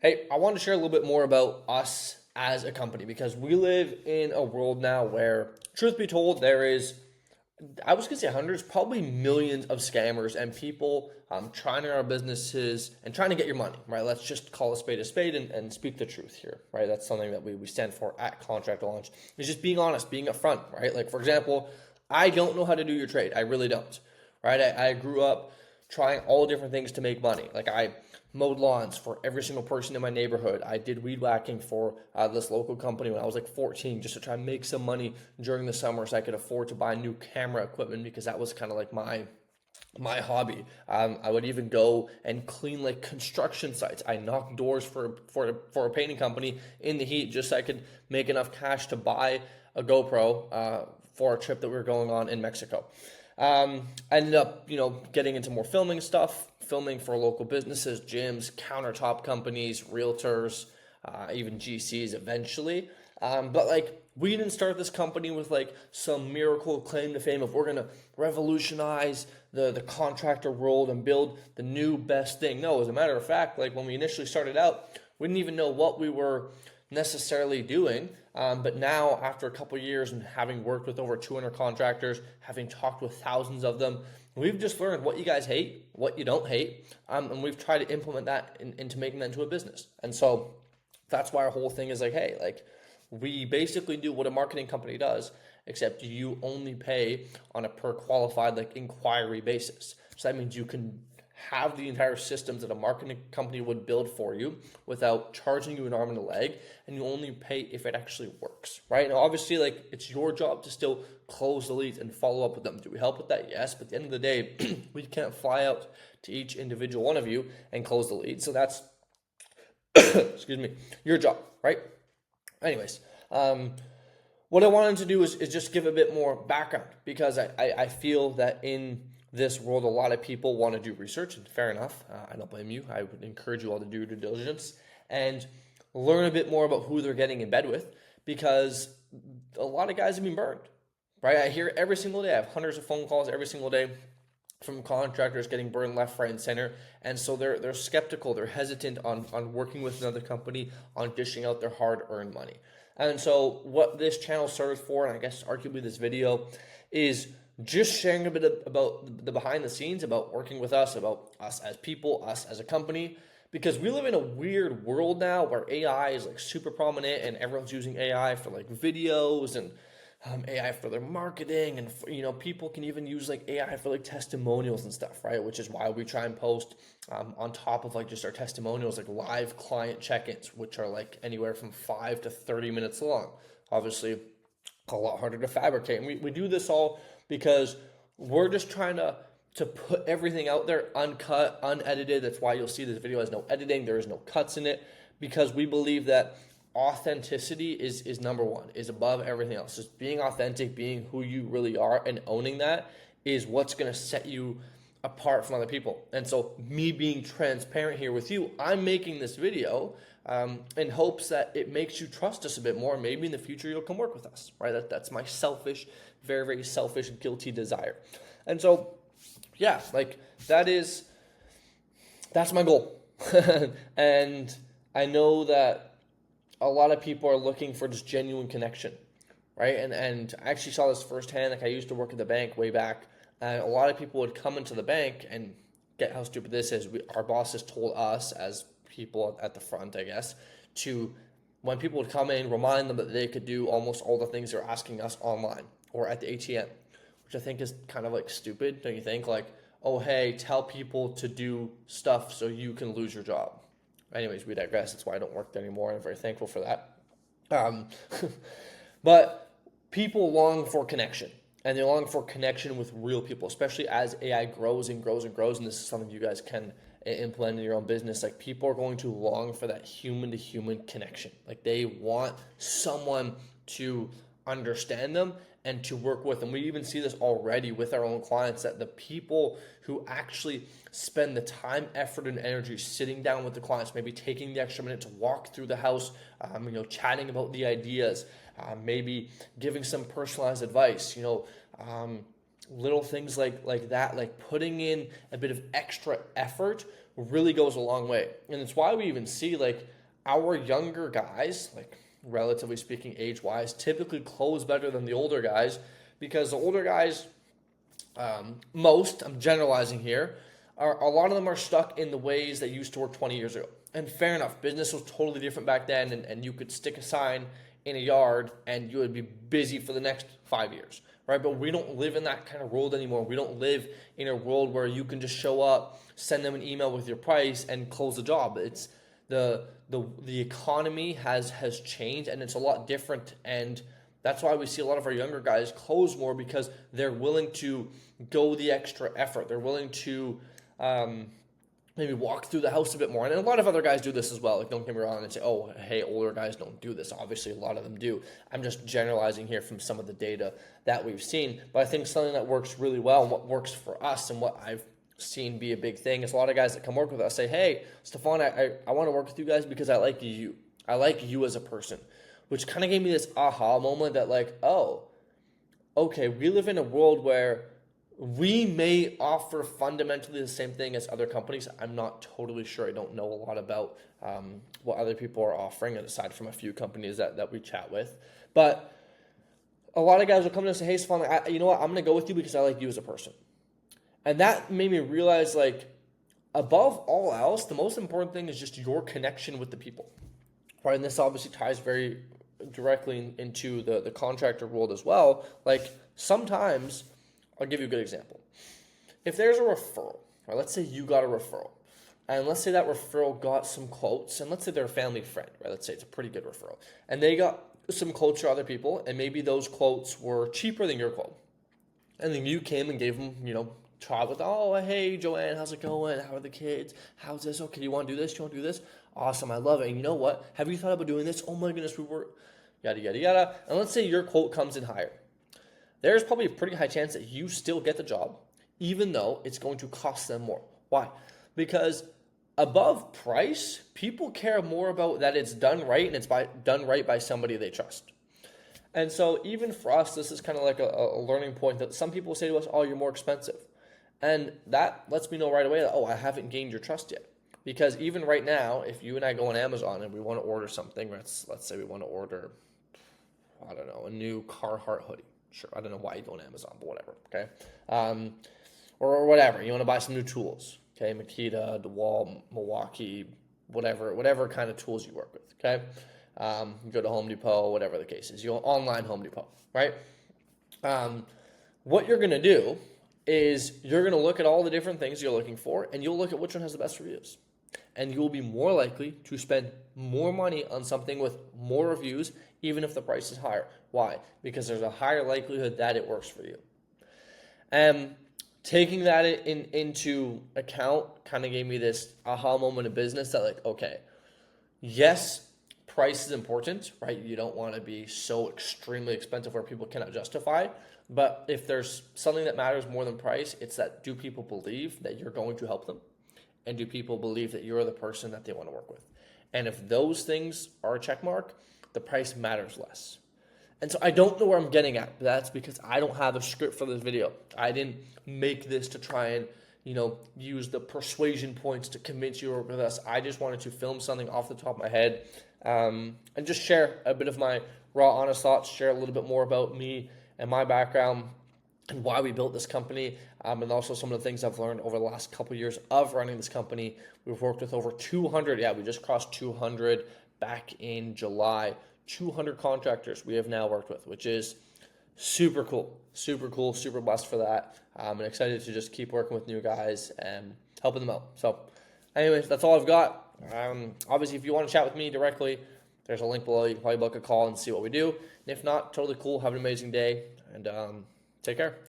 Hey, I want to share a little bit more about us as a company because we live in a world now where, truth be told, there is, I was going to say hundreds, probably millions of scammers and people trying to run our businesses and trying to get your money, right? Let's just call a spade and speak the truth here, right? That's something that we stand for at Contractor Launch. It's just being honest, being upfront, right? Like, for example, I don't know how to do your trade. I really don't, right? I grew up trying all different things to make money. Like I mowed lawns for every single person in my neighborhood. I did weed whacking for this local company when I was like 14 just to try and make some money during the summer so I could afford to buy new camera equipment because that was kind of like my hobby. I would even go and clean like construction sites. I knocked doors for a painting company in the heat just so I could make enough cash to buy a GoPro for a trip that we were going on in Mexico. I ended up, getting into more filming stuff, filming for local businesses, gyms, countertop companies, realtors, even GCs eventually. But like, we didn't start this company with like some miracle claim to fame of we're gonna revolutionize the contractor world and build the new best thing. No, as a matter of fact, like when we initially started out, we didn't even know what we were necessarily doing. But now, after a couple years and having worked with over 200 contractors, having talked with thousands of them, we've just learned what you guys hate, what you don't hate, and we've tried to implement that into making that into a business. And so that's why our whole thing is like, hey, like we basically do what a marketing company does, except you only pay on a per qualified like inquiry basis. So that means you can have the entire systems that a marketing company would build for you without charging you an arm and a leg, and you only pay if it actually works, right? Now, obviously, like it's your job to still close the leads and follow up with them. Do we help with that? Yes, but at the end of the day, we can't fly out to each individual one of you and close the lead. So that's, excuse me, your job, right? Anyways, what I wanted to do is just give a bit more background because I feel that in this world, a lot of people want to do research, and fair enough. I don't blame you. I would encourage you all to do your due diligence and learn a bit more about who they're getting in bed with because a lot of guys have been burned, right? I hear every single day. I have hundreds of phone calls every single day from contractors getting burned left, right, and center. And so they're skeptical. They're hesitant on working with another company, on dishing out their hard-earned money. And so what this channel serves for, and I guess arguably this video, is just sharing a bit about the behind the scenes, about working with us, about us as people, us as a company, because we live in a weird world now where AI is like super prominent and everyone's using AI for like videos and AI for their marketing, and people can even use like AI for like testimonials and stuff, right? Which is why we try and post on top of like just our testimonials, like live client check-ins, which are like anywhere from 5 to 30 minutes long. Obviously, a lot harder to fabricate. And we do this all because we're just trying to put everything out there uncut, unedited. That's why you'll see this video has no editing. There is no cuts in it because we believe that authenticity is number one, is above everything else. Just being authentic, being who you really are and owning that is what's going to set you apart from other people. And so me being transparent here with you, I'm making this video in hopes that it makes you trust us a bit more. Maybe in the future you'll come work with us, right? That's my selfish, very, very selfish, guilty desire. And so, yeah, like that's my goal. And I know that a lot of people are looking for this genuine connection, right? And I actually saw this firsthand. Like I used to work at the bank way back, and a lot of people would come into the bank and get how stupid this is. Our bosses told us as people at the front, I guess, to when people would come in, remind them that they could do almost all the things they're asking us online or at the ATM, which I think is kind of like stupid, don't you think? Like, oh, hey, tell people to do stuff so you can lose your job. Anyways, we digress. That's why I don't work there anymore. I'm very thankful for that. But people long for connection, and they long for connection with real people, especially as AI grows and grows and grows. And this is something you guys can implement in your own business. Like people are going to long for that human to human connection. Like they want someone to understand them and to work with. And we even see this already with our own clients, that the people who actually spend the time, effort, and energy sitting down with the clients, maybe taking the extra minute to walk through the house, chatting about the ideas, maybe giving some personalized advice, little things like that, like putting in a bit of extra effort really goes a long way. And it's why we even see like our younger guys, like relatively speaking age-wise, typically close better than the older guys, because the older guys, I'm generalizing here, a lot of them are stuck in the ways that used to work 20 years ago. And fair enough, business was totally different back then, and you could stick a sign in a yard and you would be busy for the next 5 years, right? But we don't live in that kind of world anymore. We don't live in a world where you can just show up, send them an email with your price, and close the job. It's the economy has changed, and it's a lot different, and that's why we see a lot of our younger guys close more, because they're willing to go the extra effort. They're willing to maybe walk through the house a bit more. And a lot of other guys do this as well. Like, don't get me wrong and say, oh, hey, older guys don't do this. Obviously, a lot of them do. I'm just generalizing here from some of the data that we've seen. But I think something that works really well, and what works for us, and what I've seen be a big thing, is a lot of guys that come work with us say, hey, Stefan, I want to work with you guys because I like you. I like you as a person. Which kind of gave me this aha moment that, like, oh, okay, we live in a world where we may offer fundamentally the same thing as other companies. I'm not totally sure. I don't know a lot about what other people are offering, aside from a few companies that we chat with. But a lot of guys will come in and say, hey, Stefan, you know what? I'm going to go with you because I like you as a person. And that made me realize, like, above all else, the most important thing is just your connection with the people. Right? And this obviously ties very directly into the contractor world as well. Like, sometimes, I'll give you a good example. If there's a referral, right, let's say you got a referral, and let's say that referral got some quotes, and let's say they're a family friend, right? Let's say it's a pretty good referral, and they got some quotes for other people, and maybe those quotes were cheaper than your quote. And then you came and gave them, try with, oh, hey, Joanne, how's it going? How are the kids? How's this? Okay, you want to do this? You want to do this? Awesome, I love it. And you know what? Have you thought about doing this? Oh my goodness, we were, yada, yada, yada. And let's say your quote comes in higher. There's probably a pretty high chance that you still get the job, even though it's going to cost them more. Why? Because above price, people care more about that it's done right, and it's done right by somebody they trust. And so even for us, this is kind of like a learning point that some people say to us, oh, you're more expensive. And that lets me know right away that, oh, I haven't gained your trust yet. Because even right now, if you and I go on Amazon and we want to order something, let's say we want to order, I don't know, a new Carhartt hoodie. Sure, I don't know why you go on Amazon, but whatever, okay? Or whatever, you want to buy some new tools, okay? Makita, DeWalt, Milwaukee, whatever kind of tools you work with, okay? You go to Home Depot, whatever the case is. You go online Home Depot, right? What you're going to do is you're going to look at all the different things you're looking for, and you'll look at which one has the best reviews. And you'll be more likely to spend more money on something with more reviews, even if the price is higher. Why? Because there's a higher likelihood that it works for you. And taking that into account kind of gave me this aha moment of business that, like, okay, yes, price is important, right? You don't want to be so extremely expensive where people cannot justify. But if there's something that matters more than price, it's that, do people believe that you're going to help them? And do people believe that you're the person that they want to work with? And if those things are a check mark, the price matters less. And so I don't know where I'm getting at, but that's because I don't have a script for this video. I didn't make this to try and, use the persuasion points to convince you to work with us. I just wanted to film something off the top of my head, and just share a bit of my raw, honest thoughts, share a little bit more about me and my background and why we built this company, and also some of the things I've learned over the last couple of years of running this company. We've worked with over 200, we just crossed 200 back in July, 200 contractors we have now worked with, which is super cool, super blessed for that. I'm excited to just keep working with new guys and helping them out. So anyways, that's all I've got. Obviously, if you want to chat with me directly, there's a link below. You can probably book a call and see what we do. And if not, totally cool. Have an amazing day, and take care.